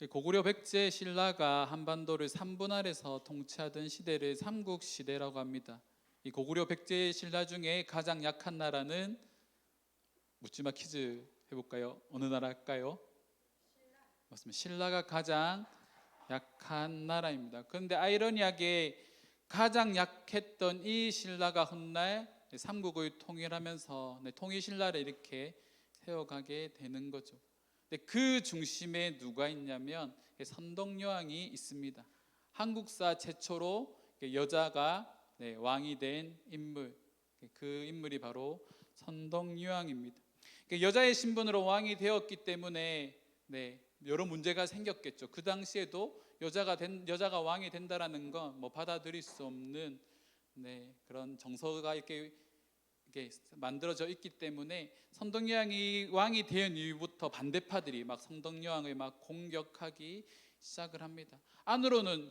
고구려 백제 신라가 한반도를 3분할해서 통치하던 시대를 삼국시대라고 합니다. 이 고구려 백제 신라 중에 가장 약한 나라는 묻지마 퀴즈 해볼까요? 어느 나라일까요? 맞습니다. 신라가 가장 약한 나라입니다. 그런데 아이러니하게 가장 약했던 이 신라가 훗날 삼국을 통일하면서 통일신라를 이렇게 세워가게 되는 거죠. 근데 그 중심에 누가 있냐면 선동여왕이 있습니다. 한국사 최초로 여자가 왕이 된 인물, 그 인물이 바로 선동여왕입니다. 여자의 신분으로 왕이 되었기 때문에 여러 문제가 생겼겠죠. 그 당시에도 여자가 왕이 된다라는 건 뭐 받아들일 수 없는 그런 정서가 이렇게 만들어져 있기 때문에 선동여왕이 왕이 된 이후부터 반대파들이 막 선동여왕을 막 공격하기 시작을 합니다. 안으로는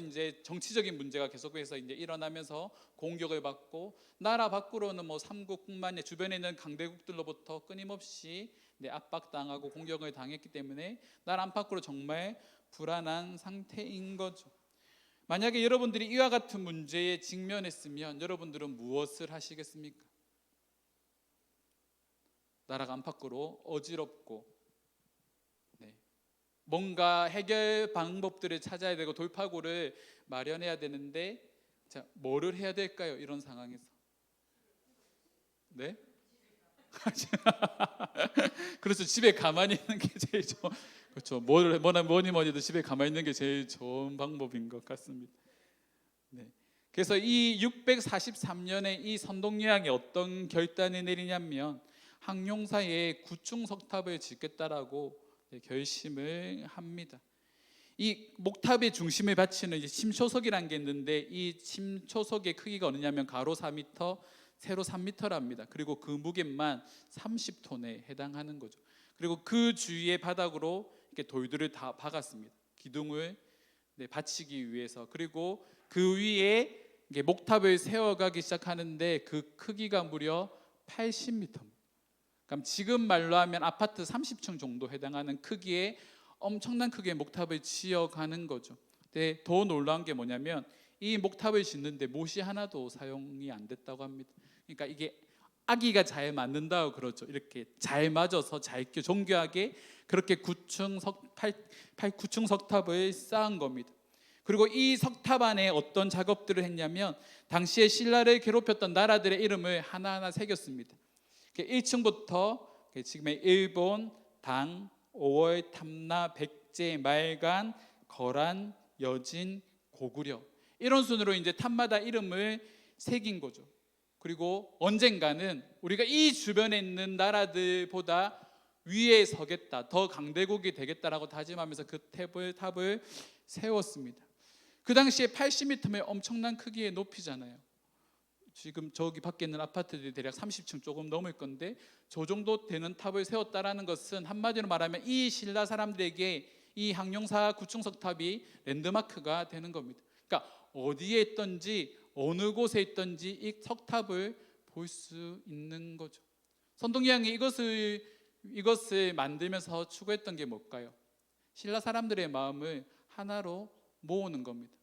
이제 정치적인 문제가 계속해서 이제 일어나면서 공격을 받고, 나라 밖으로는 뭐 삼국뿐만 아니라 주변에 있는 강대국들로부터 끊임없이 압박당하고 공격을 당했기 때문에 나라 안팎으로 정말 불안한 상태인 거죠. 만약에 여러분들이 이와 같은 문제에 직면했으면 여러분들은 무엇을 하시겠습니까? 나라가 안팎으로 어지럽고 뭔가 해결 방법들을 찾아야 되고 돌파구를 마련해야 되는데, 자, 뭐를 해야 될까요? 이런 상황에서. 네? 그렇죠. 집에 가만히 있는 게 제일 좋은, 그렇죠. 뭐니 해도 집에 가만히 있는 게 제일 좋은 방법인 것 같습니다. 그래서 이 643년에 이 선동여왕이 어떤 결단을 내리냐면 항용사에 구충석탑을 짓겠다라고 결심을 합니다. 이 목탑의 중심을 바치는 심초석이라는 게 있는데, 이 심초석의 크기가 어느냐면 가로 4m, 세로 3m랍니다. 그리고 그 무게만 30톤에 해당하는 거죠. 그리고 그 주위의 바닥으로 이렇게 돌들을 다 박았습니다. 기둥을 받치기 위해서. 그리고 그 위에 목탑을 세워가기 시작하는데 그 크기가 무려 80m. 그럼 지금 말로 하면 아파트 30층 정도 해당하는 크기의 엄청난 크기의 목탑을 지어가는 거죠. 근데 더 놀라운 게 뭐냐면 이 목탑을 짓는데 못이 하나도 사용이 안 됐다고 합니다. 그러니까 이게 아기가 잘 맞는다고 그러죠. 이렇게 잘 맞아서 잘 정교하게 그렇게 9층 석탑을 쌓은 겁니다. 그리고 이 석탑 안에 어떤 작업들을 했냐면 당시에 신라를 괴롭혔던 나라들의 이름을 하나하나 새겼습니다. 1층부터 지금의 일본, 당, 오월, 탐나, 백제, 말간, 거란, 여진, 고구려, 이런 순으로 이제 탑마다 이름을 새긴 거죠. 그리고 언젠가는 우리가 이 주변에 있는 나라들보다 위에 서겠다, 더 강대국이 되겠다라고 다짐하면서 그 탑을 세웠습니다. 그 당시에 80m면 엄청난 크기의 높이잖아요. 지금 저기 밖에 있는 아파트들이 대략 30층 조금 넘을 건데 저 정도 되는 탑을 세웠다라는 것은 한마디로 말하면 이 신라 사람들에게 이 항용사 구충석탑이 랜드마크가 되는 겁니다. 그러니까 어디에 있든지 어느 곳에 있든지 이 석탑을 볼 수 있는 거죠. 선동여왕이 이것을 만들면서 추구했던 게 뭘까요? 신라 사람들의 마음을 하나로 모으는 겁니다.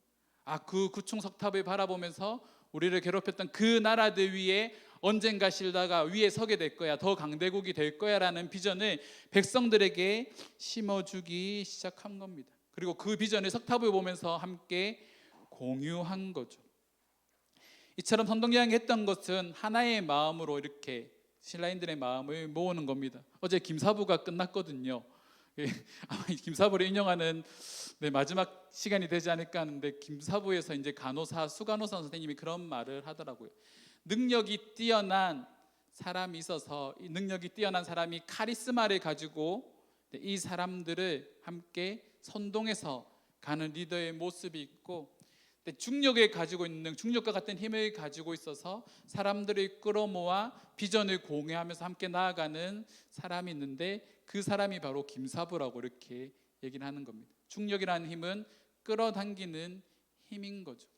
그 구충석탑을 바라보면서 우리를 괴롭혔던 그 나라들 위에 언젠가 신라가 위에 서게 될 거야, 더 강대국이 될 거야 라는 비전을 백성들에게 심어주기 시작한 겁니다. 그리고 그 비전을 석탑을 보면서 함께 공유한 거죠. 이처럼 선동여왕이 했던 것은 하나의 마음으로 이렇게 신라인들의 마음을 모으는 겁니다. 어제 김사부가 끝났거든요. 아마 김사부를 인용하는 마지막 시간이 되지 않을까 하는데, 김사부에서 이제 간호사 수간호사 선생님이 그런 말을 하더라고요. 능력이 뛰어난 사람이 있어서 이 능력이 뛰어난 사람이 카리스마를 가지고 이 사람들을 함께 선동해서 가는 리더의 모습이 있고, 중력을 가지고 있는, 중력과 같은 힘을 가지고 있어서 사람들을 끌어모아 비전을 공유하면서 함께 나아가는 사람이 있는데 그 사람이 바로 김사부라고 이렇게 얘기를 하는 겁니다. 중력이라는 힘은 끌어당기는 힘인 거죠.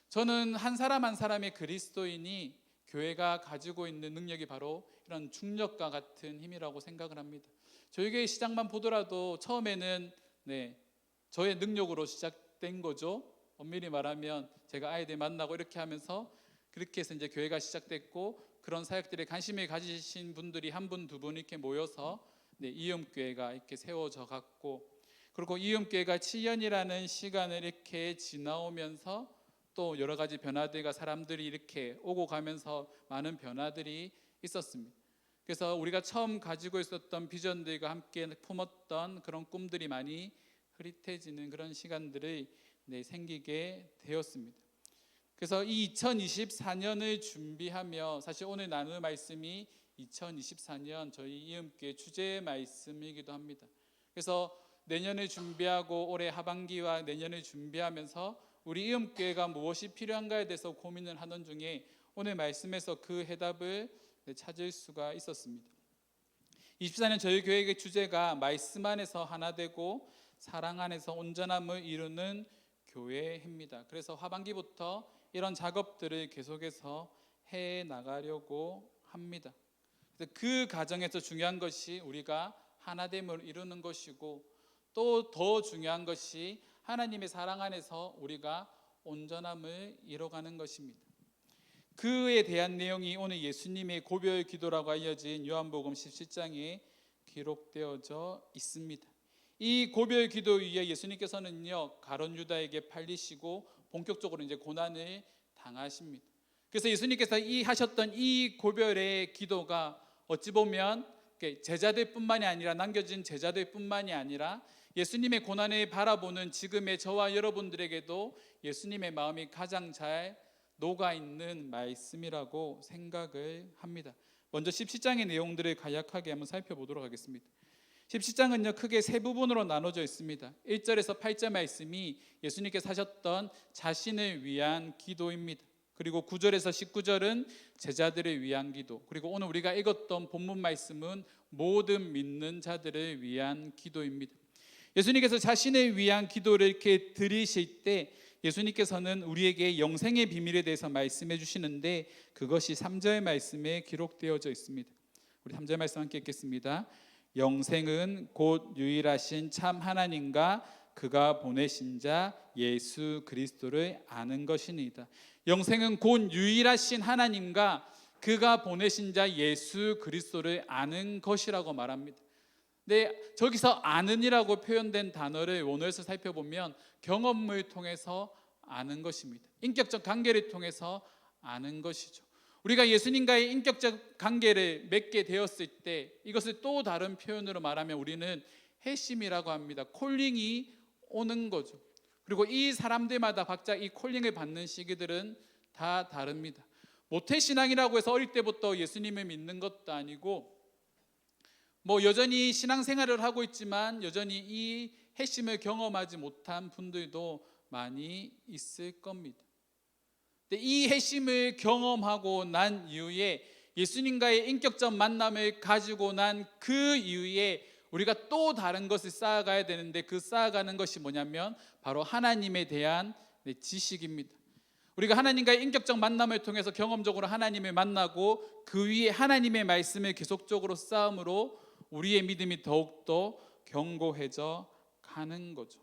저는 한 사람 한 사람의 그리스도인이 교회가 가지고 있는 능력이 바로 이런 중력과 같은 힘이라고 생각을 합니다. 저희 교회 시장만 보더라도 처음에는 저의 능력으로 시작된 거죠. 엄밀히 말하면 제가 아이들 만나고 이렇게 하면서 그렇게 해서 이제 교회가 시작됐고, 그런 사역들에 관심을 가지신 분들이 한 분, 두 분 이렇게 모여서 이음교회가 이렇게 세워져 갔고, 그리고 이음교회가 7년이라는 시간을 이렇게 지나오면서 또 여러 가지 변화들과 사람들이 이렇게 오고 가면서 많은 변화들이 있었습니다. 그래서 우리가 처음 가지고 있었던 비전들과 함께 품었던 그런 꿈들이 많이 흐릿해지는 그런 시간들이 생기게 되었습니다. 그래서 이 2024년을 준비하며, 사실 오늘 나눌 말씀이 2024년 저희 이음교회 주제 말씀이기도 합니다. 그래서 내년을 준비하고 올해 하반기와 내년을 준비하면서 우리 이음교회가 무엇이 필요한가에 대해서 고민을 하던 중에 오늘 말씀에서 그 해답을 찾을 수가 있었습니다. 24년 저희 교회의 주제가 말씀 안에서 하나 되고 사랑 안에서 온전함을 이루는 교회입니다. 그래서 하반기부터 이런 작업들을 계속해서 해 나가려고 합니다. 그 과정에서 중요한 것이 우리가 하나됨을 이루는 것이고, 또 더 중요한 것이 하나님의 사랑 안에서 우리가 온전함을 이뤄가는 것입니다. 그에 대한 내용이 오늘 예수님의 고별 기도라고 알려진 요한복음 17장에 기록되어져 있습니다. 이 고별 기도 위에 예수님께서는요, 가룟 유다에게 팔리시고 본격적으로 이제 고난을 당하십니다. 그래서 예수님께서 하셨던 이 고별의 기도가 어찌 보면 제자들뿐만이 아니라, 남겨진 제자들뿐만이 아니라 예수님의 고난을 바라보는 지금의 저와 여러분들에게도 예수님의 마음이 가장 잘 녹아있는 말씀이라고 생각을 합니다. 먼저 17장의 내용들을 간략하게 한번 살펴보도록 하겠습니다. 17장은요 크게 세 부분으로 나눠져 있습니다. 1절에서 8절 말씀이 예수님께서 하셨던 자신을 위한 기도입니다. 그리고 9절에서 19절은 제자들을 위한 기도, 그리고 오늘 우리가 읽었던 본문 말씀은 모든 믿는 자들을 위한 기도입니다. 예수님께서 자신을 위한 기도를 이렇게 드리실 때 예수님께서는 우리에게 영생의 비밀에 대해서 말씀해 주시는데, 그것이 3절 말씀에 기록되어져 있습니다. 우리 3절 말씀 함께 읽겠습니다. 영생은 곧 유일하신 참 하나님과 그가 보내신 자 예수 그리스도를 아는 것이니이다. 영생은 곧 유일하신 하나님과 그가 보내신 자 예수 그리스도를 아는 것이라고 말합니다. 근데 저기서 아는이라고 표현된 단어를 원어에서 살펴보면 경험을 통해서 아는 것입니다. 인격적 관계를 통해서 아는 것이죠. 우리가 예수님과의 인격적 관계를 맺게 되었을 때 이것을 또 다른 표현으로 말하면 우리는 회심이라고 합니다. 콜링이 오는 거죠. 그리고 이 사람들마다 각자 이 콜링을 받는 시기들은 다 다릅니다. 모태신앙이라고 해서 어릴 때부터 예수님을 믿는 것도 아니고, 여전히 신앙생활을 하고 있지만 여전히 이 회심을 경험하지 못한 분들도 많이 있을 겁니다. 근데 이 회심을 경험하고 난 이후에 예수님과의 인격적 만남을 가지고 난 그 이후에 우리가 또 다른 것을 쌓아가야 되는데, 그 쌓아가는 것이 뭐냐면 바로 하나님에 대한 지식입니다. 우리가 하나님과의 인격적 만남을 통해서 경험적으로 하나님을 만나고 그 위에 하나님의 말씀을 계속적으로 쌓음으로 우리의 믿음이 더욱더 견고해져 가는 거죠.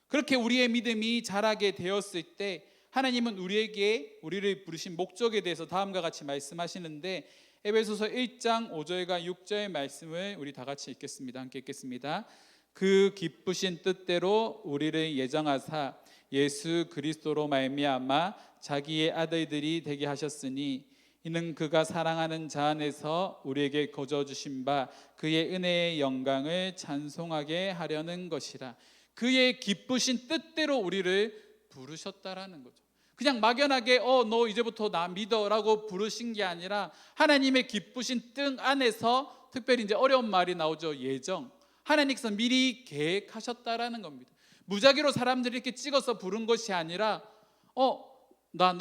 그렇게 우리의 믿음이 자라게 되었을 때 하나님은 우리를 부르신 목적에 대해서 다음과 같이 말씀하시는데, 에베소서 1장 5절과 6절의 말씀을 우리 다 같이 읽겠습니다. 함께 읽겠습니다. 그 기쁘신 뜻대로 우리를 예정하사 예수 그리스도로 말미암아 자기의 아들들이 되게 하셨으니, 이는 그가 사랑하는 자 안에서 우리에게 거저 주신 바 그의 은혜의 영광을 찬송하게 하려는 것이라. 그의 기쁘신 뜻대로 우리를 부르셨다라는 거죠. 그냥 막연하게 너 이제부터 나 믿어라고 부르신 게 아니라 하나님의 기쁘신 뜻 안에서, 특별히 이제 어려운 말이 나오죠. 예정. 하나님께서 미리 계획하셨다라는 겁니다. 무작위로 사람들이 이렇게 찍어서 부른 것이 아니라 나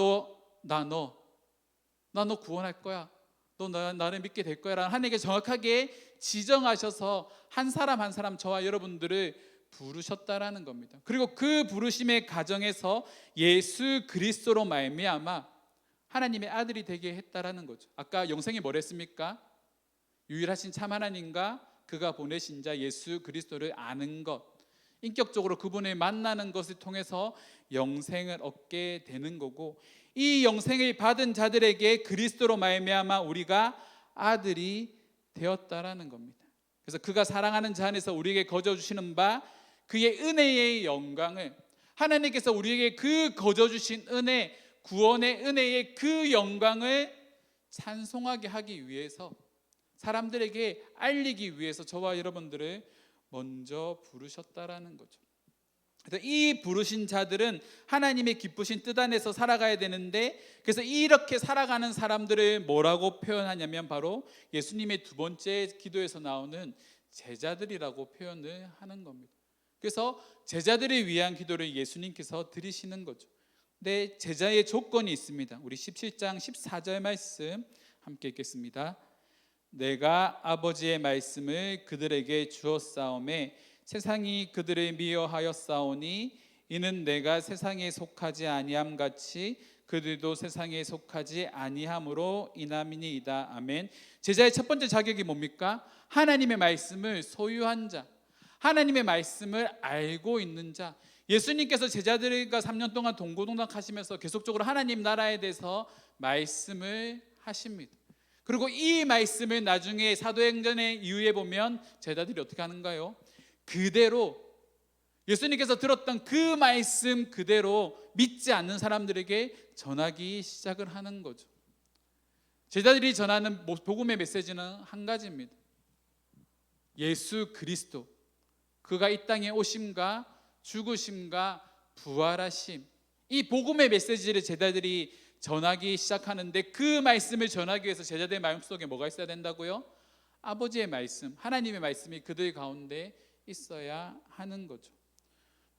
너 구원할 거야, 너 나를 믿게 될 거야 라는 하나님께 정확하게 지정하셔서 한 사람 한 사람, 저와 여러분들을 부르셨다라는 겁니다. 그리고 그 부르심의 과정에서 예수 그리스도로 말미암아 하나님의 아들이 되게 했다라는 거죠. 아까 영생이 뭐랬습니까? 유일하신 참 하나님과 그가 보내신 자 예수 그리스도를 아는 것. 인격적으로 그분을 만나는 것을 통해서 영생을 얻게 되는 거고, 이 영생을 받은 자들에게 그리스도로 말미암아 우리가 아들이 되었다라는 겁니다. 그래서 그가 사랑하는 자 안에서 우리에게 거저 주시는 바 그의 은혜의 영광을, 하나님께서 우리에게 그 거저 주신 은혜, 구원의 은혜의 그 영광을 찬송하게 하기 위해서, 사람들에게 알리기 위해서 저와 여러분들을 먼저 부르셨다라는 거죠. 그래서 이 부르신 자들은 하나님의 기쁘신 뜻 안에서 살아가야 되는데, 그래서 이렇게 살아가는 사람들을 뭐라고 표현하냐면 바로 예수님의 두 번째 기도에서 나오는 제자들이라고 표현을 하는 겁니다. 그래서 제자들을 위한 기도를 예수님께서 드리시는 거죠. 근데 제자의 조건이 있습니다. 우리 17장 14절 말씀 함께 읽겠습니다. 내가 아버지의 말씀을 그들에게 주었사오매 세상이 그들을 미워하였사오니 이는 내가 세상에 속하지 아니함 같이 그들도 세상에 속하지 아니함으로 인함이니이다. 아멘. 제자의 첫 번째 자격이 뭡니까? 하나님의 말씀을 소유한 자, 하나님의 말씀을 알고 있는 자. 예수님께서 제자들과 3년 동안 동고동락 하시면서 계속적으로 하나님 나라에 대해서 말씀을 하십니다. 그리고 이 말씀을 나중에 사도행전의 이후에 보면 제자들이 어떻게 하는가요? 그대로 예수님께서 들었던 그 말씀 그대로 믿지 않는 사람들에게 전하기 시작을 하는 거죠. 제자들이 전하는 복음의 메시지는 한 가지입니다. 예수 그리스도, 그가 이 땅에 오심과 죽으심과 부활하심, 이 복음의 메시지를 제자들이 전하기 시작하는데, 그 말씀을 전하기 위해서 제자들의 마음속에 뭐가 있어야 된다고요? 아버지의 말씀, 하나님의 말씀이 그들 가운데 있어야 하는 거죠.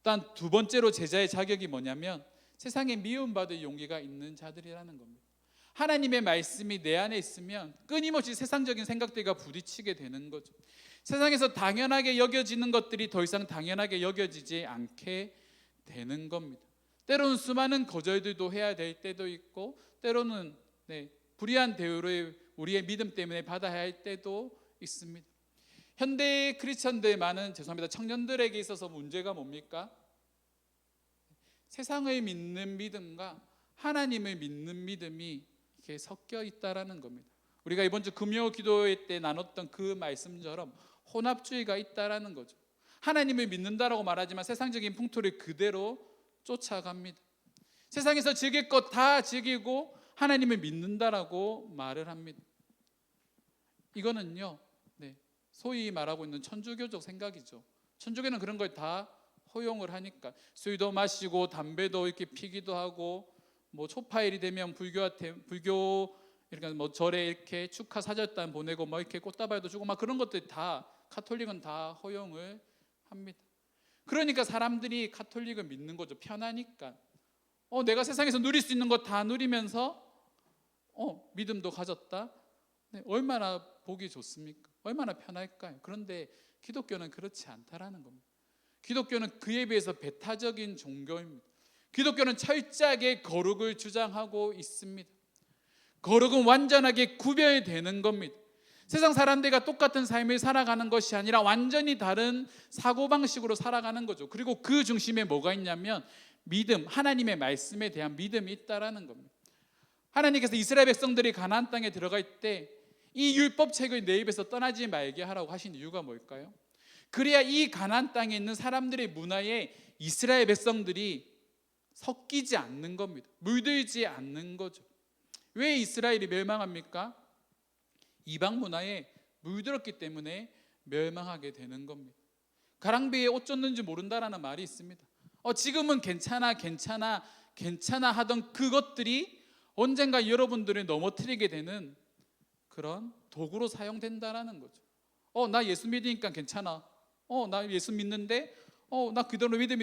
또한 두 번째로 제자의 자격이 뭐냐면 세상에 미움받을 용기가 있는 자들이라는 겁니다. 하나님의 말씀이 내 안에 있으면 끊임없이 세상적인 생각들과 부딪히게 되는 거죠. 세상에서 당연하게 여겨지는 것들이 더 이상 당연하게 여겨지지 않게 되는 겁니다. 때로는 수많은 거절들도 해야 될 때도 있고, 때로는 불이한 대우를 우리의 믿음 때문에 받아야 할 때도 있습니다. 현대 크리스천들 많은 청년들에게 있어서 문제가 뭡니까? 세상을 믿는 믿음과 하나님을 믿는 믿음이 이렇게 섞여 있다라는 겁니다. 우리가 이번 주 금요 기도회 때 나눴던 그 말씀처럼 혼합주의가 있다라는 거죠. 하나님을 믿는다라고 말하지만 세상적인 풍토를 그대로 쫓아갑니다. 세상에서 즐길 것 다 즐기고 하나님을 믿는다라고 말을 합니다. 이거는요, 소위 말하고 있는 천주교적 생각이죠. 천주교는 그런 걸 다 허용을 하니까 술도 마시고 담배도 이렇게 피기도 하고, 뭐 초파일이 되면 불교 그러니까 뭐 절에 이렇게 축하 사절단 보내고 뭐 이렇게 꽃다발도 주고 막 그런 것들 다 카톨릭은 다 허용을 합니다. 그러니까 사람들이 카톨릭을 믿는 거죠. 편하니까. 내가 세상에서 누릴 수 있는 거 다 누리면서 믿음도 가졌다. 얼마나 보기 좋습니까? 얼마나 편할까요? 그런데 기독교는 그렇지 않다라는 겁니다. 기독교는 그에 비해서 배타적인 종교입니다. 기독교는 철저하게 거룩을 주장하고 있습니다. 거룩은 완전하게 구별되는 겁니다. 세상 사람들과 똑같은 삶을 살아가는 것이 아니라 완전히 다른 사고방식으로 살아가는 거죠. 그리고 그 중심에 뭐가 있냐면 믿음, 하나님의 말씀에 대한 믿음이 있다라는 겁니다. 하나님께서 이스라엘 백성들이 가나안 땅에 들어갈 때 이 율법책을 내 입에서 떠나지 말게 하라고 하신 이유가 뭘까요? 그래야 이 가나안 땅에 있는 사람들의 문화에 이스라엘 백성들이 섞이지 않는 겁니다. 물들지 않는 거죠. 왜 이스라엘이 멸망합니까? 이방 문화에 물들었기 때문에 멸망하게 되는 겁니다. 가랑비에 옷 젖는지 모른다라는 말이 있습니다. 지금은 괜찮아 하던 그것들이 언젠가 여러분들을 넘어뜨리게 되는 그런 도구로 사용된다라는 거죠. 나 예수 믿으니까 괜찮아. 나 예수 믿는데 나 그대로 믿음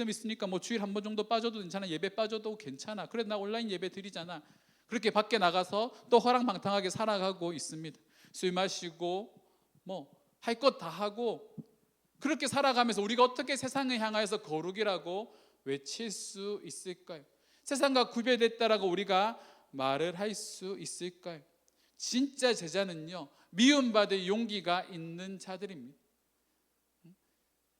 있으니까 뭐 주일 한 번 정도 빠져도 괜찮아. 예배 빠져도 괜찮아. 그래 나 온라인 예배 드리잖아. 그렇게 밖에 나가서 또 허랑방탕하게 살아가고 있습니다. 술 마시고 뭐 할 것 다 하고 그렇게 살아가면서 우리가 어떻게 세상을 향하여서 거룩이라고 외칠 수 있을까요? 세상과 구별됐다라고 우리가 말을 할 수 있을까요? 진짜 제자는요, 미움받을 용기가 있는 자들입니다.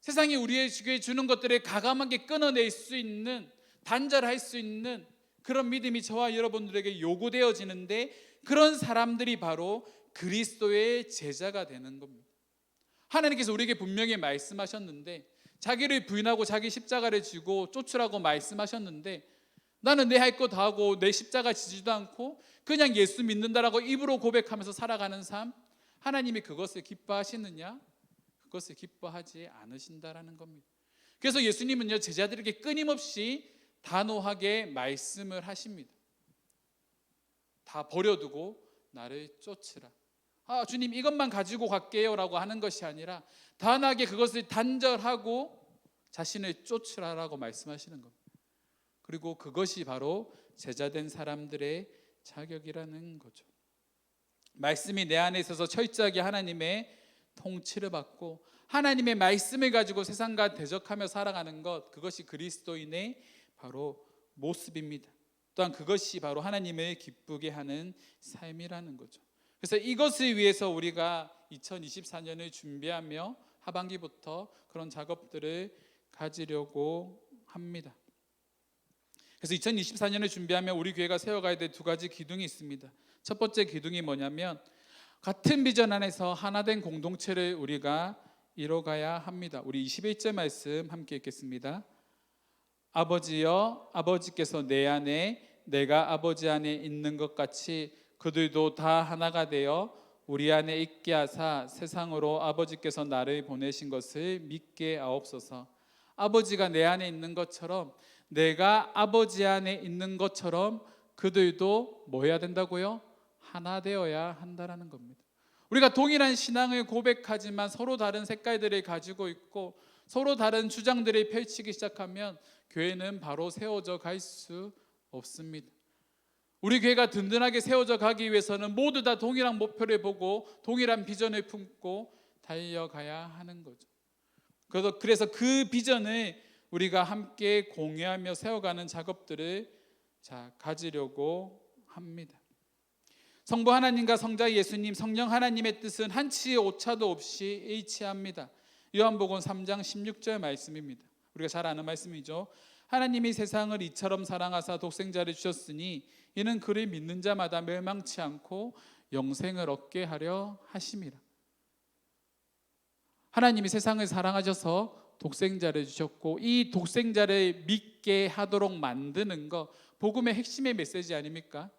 세상이 우리에게 주는 것들을 가감하게 끊어낼 수 있는, 단절할 수 있는 그런 믿음이 저와 여러분들에게 요구되어지는데, 그런 사람들이 바로 그리스도의 제자가 되는 겁니다. 하나님께서 우리에게 분명히 말씀하셨는데, 자기를 부인하고 자기 십자가를 지고 쫓으라고 말씀하셨는데, 나는 내 할 거 다 하고 내 십자가 지지도 않고 그냥 예수 믿는다라고 입으로 고백하면서 살아가는 삶, 하나님이 그것을 기뻐하시느냐? 그것을 기뻐하지 않으신다라는 겁니다. 그래서 예수님은요, 제자들에게 끊임없이 단호하게 말씀을 하십니다. 다 버려두고 나를 쫓으라. 주님, 이것만 가지고 갈게요 라고 하는 것이 아니라 단호하게 그것을 단절하고 자신을 쫓으라라고 말씀하시는 겁니다. 그리고 그것이 바로 제자된 사람들의 자격이라는 거죠. 말씀이 내 안에 있어서 철저하게 하나님의 통치를 받고 하나님의 말씀을 가지고 세상과 대적하며 살아가는 것, 그것이 그리스도인의 바로 모습입니다. 또한 그것이 바로 하나님을 기쁘게 하는 삶이라는 거죠. 그래서 이것을 위해서 우리가 2024년을 준비하며 하반기부터 그런 작업들을 가지려고 합니다. 그래서 2024년을 준비하며 우리 교회가 세워가야 될 두 가지 기둥이 있습니다. 첫 번째 기둥이 뭐냐면, 같은 비전 안에서 하나된 공동체를 우리가 이뤄가야 합니다. 우리 21절 말씀 함께 읽겠습니다. 아버지여, 아버지께서 내 안에 내가 아버지 안에 있는 것 같이 그들도 다 하나가 되어 우리 안에 있게 하사 세상으로 아버지께서 나를 보내신 것을 믿게 하옵소서. 아버지가 내 안에 있는 것처럼, 내가 아버지 안에 있는 것처럼 그들도 뭐 해야 된다고요? 하나 되어야 한다라는 겁니다. 우리가 동일한 신앙을 고백하지만 서로 다른 색깔들을 가지고 있고 서로 다른 주장들을 펼치기 시작하면 교회는 바로 세워져 갈 수 없습니다. 우리 교회가 든든하게 세워져 가기 위해서는 모두 다 동일한 목표를 보고 동일한 비전을 품고 달려가야 하는 거죠. 그래서 그 비전을 우리가 함께 공유하며 세워가는 작업들을 가지려고 합니다. 성부 하나님과 성자 예수님, 성령 하나님의 뜻은 한치의 오차도 없이 일치합니다. 요한복음 3장 16절 말씀입니다. 우리가 잘 아는 말씀이죠. 하나님이 세상을 이처럼 사랑하사 독생자를 주셨으니 이는 그를 믿는 자마다 멸망치 않고 영생을 얻게 하려 하심이라. 하나님이 세상을 사랑하셔서 독생자를 주셨고, 이 독생자를 믿게 하도록 만드는 것, 복음의 핵심의 메시지 아닙니까?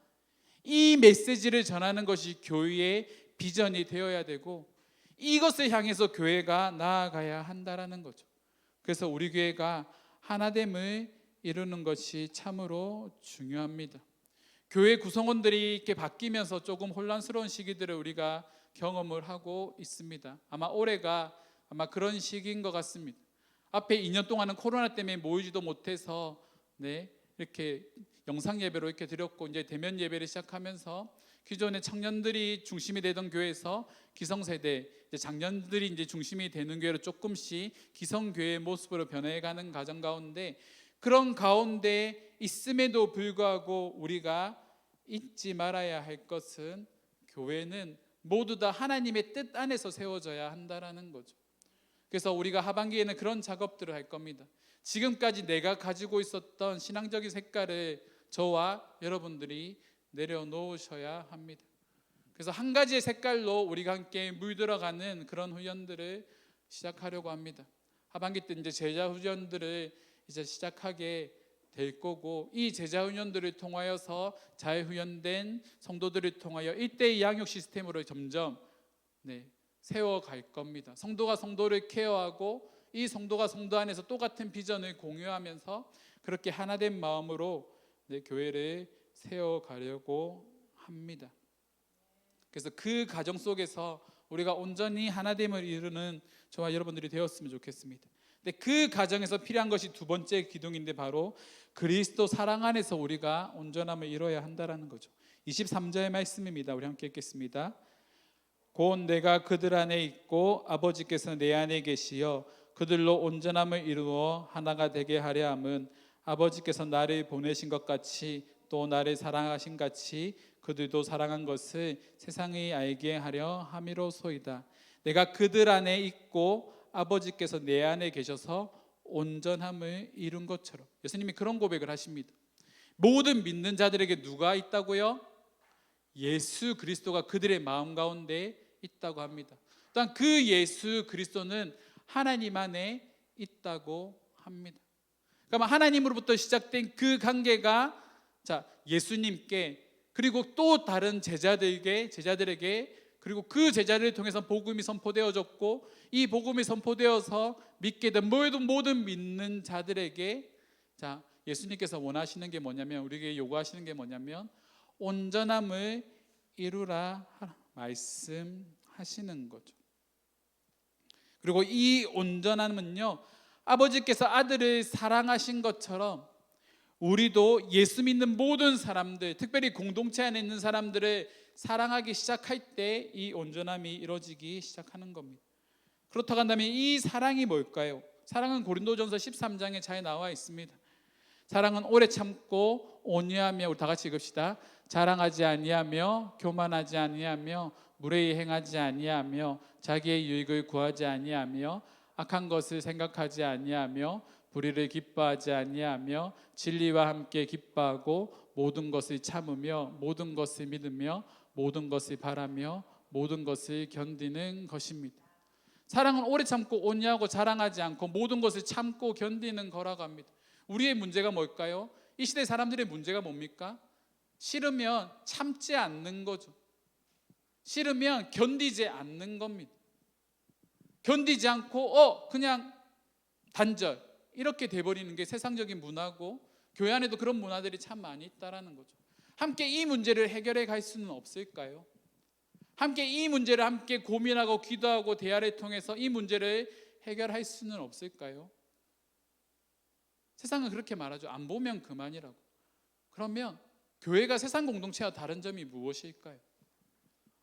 이 메시지를 전하는 것이 교회의 비전이 되어야 되고, 이것을 향해서 교회가 나아가야 한다라는 거죠. 그래서 우리 교회가 하나됨을 이루는 것이 참으로 중요합니다. 교회 구성원들이 이렇게 바뀌면서 조금 혼란스러운 시기들을 우리가 경험을 하고 있습니다. 아마 올해가 그런 시기인 것 같습니다. 앞에 2년 동안은 코로나 때문에 모이지도 못해서 이렇게 영상 예배로 이렇게 드렸고, 이제 대면 예배를 시작하면서 기존의 청년들이 중심이 되던 교회에서 기성세대, 장년들이 이제 중심이 되는 교회로 조금씩 기성교회의 모습으로 변해가는 과정 가운데, 그런 가운데 있음에도 불구하고 우리가 잊지 말아야 할 것은, 교회는 모두 다 하나님의 뜻 안에서 세워져야 한다라는 거죠. 그래서 우리가 하반기에는 그런 작업들을 할 겁니다. 지금까지 내가 가지고 있었던 신앙적인 색깔을 저와 여러분들이 내려놓으셔야 합니다. 그래서 한 가지의 색깔로 우리가 함께 물들어가는 그런 훈련들을 시작하려고 합니다. 하반기 때 이제 제자 훈련들을 이제 시작하게 될 거고, 이 제자 훈련들을 통하여서 잘 훈련된 성도들을 통하여 1:1 양육 시스템으로 점점 세워갈 겁니다. 성도가 성도를 케어하고, 이 성도가 성도 안에서 똑같은 비전을 공유하면서 그렇게 하나된 마음으로 교회를 세워가려고 합니다. 그래서 그 과정 속에서 우리가 온전히 하나됨을 이루는 저와 여러분들이 되었으면 좋겠습니다. 근데 그 과정에서 필요한 것이 두 번째 기둥인데, 바로 그리스도 사랑 안에서 우리가 온전함을 이뤄야 한다라는 거죠. 23절의 말씀입니다. 우리 함께 읽겠습니다. 곧 내가 그들 안에 있고 아버지께서 내 안에 계시어 그들로 온전함을 이루어 하나가 되게 하려 함은 아버지께서 나를 보내신 것 같이 또 나를 사랑하신 같이 그들도 사랑한 것을 세상이 알게 하려 함이로소이다. 내가 그들 안에 있고 아버지께서 내 안에 계셔서 온전함을 이룬 것처럼. 예수님이 그런 고백을 하십니다. 모든 믿는 자들에게 누가 있다고요? 예수 그리스도가 그들의 마음 가운데 있다고 합니다. 또한 그 예수 그리스도는 하나님 안에 있다고 합니다. 그러면 하나님으로부터 시작된 그 관계가 예수님께, 그리고 또 다른 제자들에게, 그리고 그 제자를 통해서 복음이 선포되어졌고, 이 복음이 선포되어서 믿게 된 모든 믿는 자들에게 예수님께서 원하시는 게 뭐냐면, 우리에게 요구하시는 게 뭐냐면 온전함을 이루라 말씀하시는 거죠. 그리고 이 온전함은요, 아버지께서 아들을 사랑하신 것처럼 우리도 예수 믿는 모든 사람들, 특별히 공동체 안에 있는 사람들을 사랑하기 시작할 때 이 온전함이 이루어지기 시작하는 겁니다. 그렇다고 한다면 이 사랑이 뭘까요? 사랑은 고린도전서 13장에 잘 나와 있습니다. 사랑은 오래 참고 온유하며, 우리 다 같이 읽읍시다. 자랑하지 아니하며 교만하지 아니하며 무례히 행하지 아니하며 자기의 유익을 구하지 아니하며 악한 것을 생각하지 아니하며 불의를 기뻐하지 아니하며 진리와 함께 기뻐하고 모든 것을 참으며 모든 것을 믿으며 모든 것을 바라며 모든 것을 견디는 것입니다. 사랑은 오래 참고 온유하고 자랑하지 않고 모든 것을 참고 견디는 거라고 합니다. 우리의 문제가 뭘까요? 이 시대 사람들의 문제가 뭡니까? 싫으면 참지 않는 거죠. 싫으면 견디지 않는 겁니다. 견디지 않고 그냥 단절, 이렇게 돼버리는 게 세상적인 문화고, 교회 안에도 그런 문화들이 참 많이 있다라는 거죠. 함께 이 문제를 해결해 갈 수는 없을까요? 함께 이 문제를 함께 고민하고 기도하고 대화를 통해서 이 문제를 해결할 수는 없을까요? 세상은 그렇게 말하죠. 안 보면 그만이라고. 그러면 교회가 세상 공동체와 다른 점이 무엇일까요?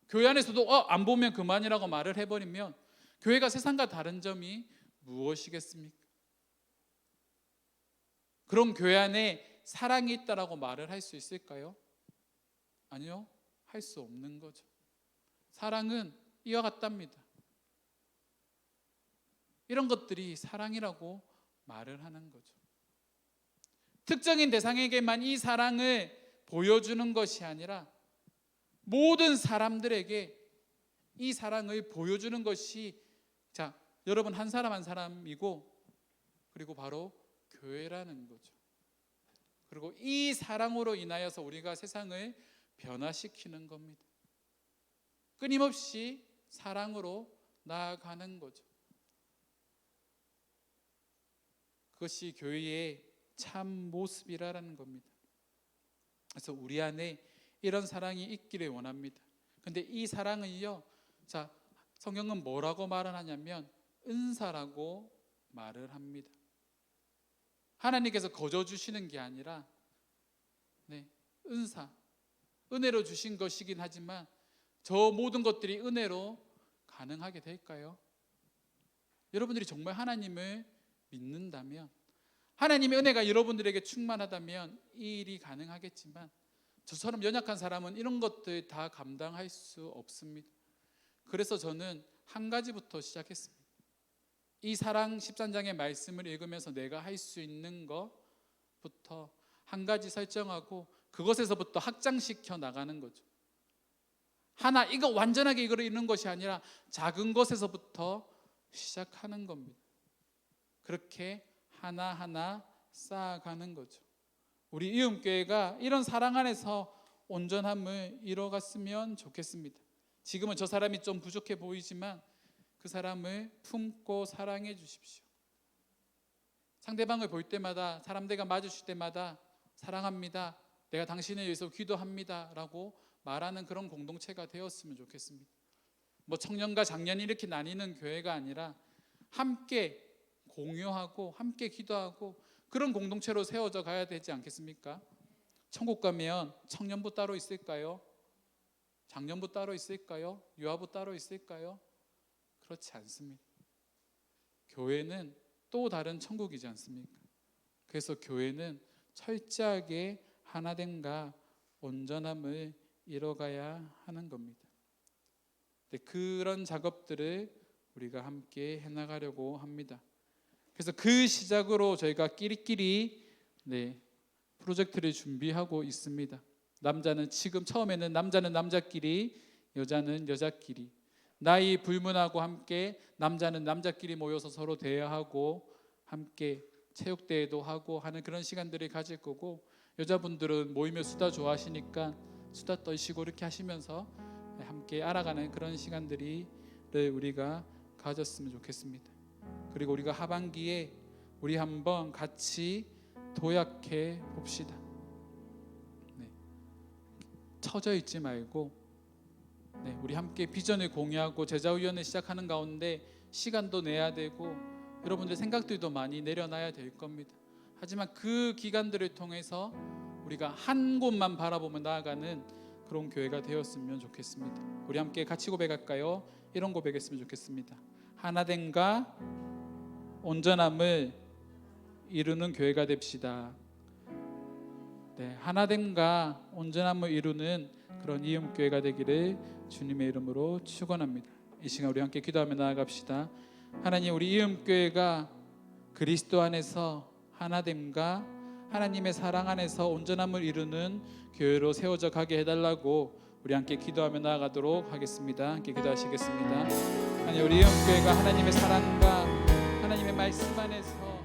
교회 안에서도 안 보면 그만이라고 말을 해버리면 교회가 세상과 다른 점이 무엇이겠습니까? 그럼 교회 안에 사랑이 있다라고 말을 할 수 있을까요? 아니요, 할 수 없는 거죠. 사랑은 이와 같답니다. 이런 것들이 사랑이라고 말을 하는 거죠. 특정인 대상에게만 이 사랑을 보여주는 것이 아니라 모든 사람들에게 이 사랑을 보여주는 것이 여러분 한 사람 한 사람이고, 그리고 바로 교회라는 거죠. 그리고 이 사랑으로 인하여서 우리가 세상을 변화시키는 겁니다. 끊임없이 사랑으로 나아가는 거죠. 그것이 교회의 참 모습이라는 겁니다. 그래서 우리 안에 이런 사랑이 있기를 원합니다. 그런데 이 사랑은요, 성경은 뭐라고 말을 하냐면 은사라고 말을 합니다. 하나님께서 거저 주시는 게 아니라 은사, 은혜로 주신 것이긴 하지만 저 모든 것들이 은혜로 가능하게 될까요? 여러분들이 정말 하나님을 믿는다면, 하나님의 은혜가 여러분들에게 충만하다면 이 일이 가능하겠지만, 저처럼 연약한 사람은 이런 것들 다 감당할 수 없습니다. 그래서 저는 한 가지부터 시작했습니다. 이 사랑 13장의 말씀을 읽으면서 내가 할 수 있는 것부터 한 가지 설정하고 그것에서부터 확장시켜 나가는 거죠. 이거 완전하게 이거를 이루는 것이 아니라 작은 것에서부터 시작하는 겁니다. 그렇게 하나하나 쌓아가는 거죠. 우리 이음교회가 이런 사랑 안에서 온전함을 이뤄갔으면 좋겠습니다. 지금은 저 사람이 좀 부족해 보이지만 그 사람을 품고 사랑해 주십시오. 상대방을 볼 때마다, 사람들과 마주칠 때마다 사랑합니다, 내가 당신을 위해서 기도합니다 라고 말하는 그런 공동체가 되었으면 좋겠습니다. 청년과 장년이 이렇게 나뉘는 교회가 아니라 함께 공유하고 함께 기도하고 그런 공동체로 세워져 가야 되지 않겠습니까? 천국 가면 청년부 따로 있을까요? 장년부 따로 있을까요? 유아부 따로 있을까요? 그렇지 않습니다. 교회는 또 다른 천국이지 않습니까? 그래서 교회는 철저하게 하나됨과 온전함을 이뤄가야 하는 겁니다. 그런 작업들을 우리가 함께 해나가려고 합니다. 그래서 그 시작으로 저희가 끼리끼리 프로젝트를 준비하고 있습니다. 남자는 지금 처음에는 남자는 남자끼리, 여자는 여자끼리, 나이 불문하고 함께 남자는 남자끼리 모여서 서로 대화하고 함께 체육대회도 하고 하는 그런 시간들을 가질 거고, 여자분들은 모이며 수다 좋아하시니까 수다 떠시고 이렇게 하시면서 함께 알아가는 그런 시간들을 우리가 가졌으면 좋겠습니다. 그리고 우리가 하반기에 우리 한번 같이 도약해 봅시다. 처져 있지 말고 우리 함께 비전을 공유하고 제자훈련을 시작하는 가운데 시간도 내야 되고 여러분들 생각들도 많이 내려놔야 될 겁니다. 하지만 그 기간들을 통해서 우리가 한 곳만 바라보며 나아가는 그런 교회가 되었으면 좋겠습니다. 우리 함께 같이 고백할까요? 이런 고백했으면 좋겠습니다. 하나됨과 온전함을 이루는 교회가 됩시다. 하나됨과 온전함을 이루는 그런 이음교회가 되기를 주님의 이름으로 축원합니다. 이 시간 우리 함께 기도하며 나아갑시다. 하나님, 우리 이음교회가 그리스도 안에서 하나됨과 하나님의 사랑 안에서 온전함을 이루는 교회로 세워져 가게 해달라고 우리 함께 기도하며 나아가도록 하겠습니다. 함께 기도하시겠습니다. 하나님, 우리 이음교회가 하나님의 사랑과 하나님의 말씀 안에서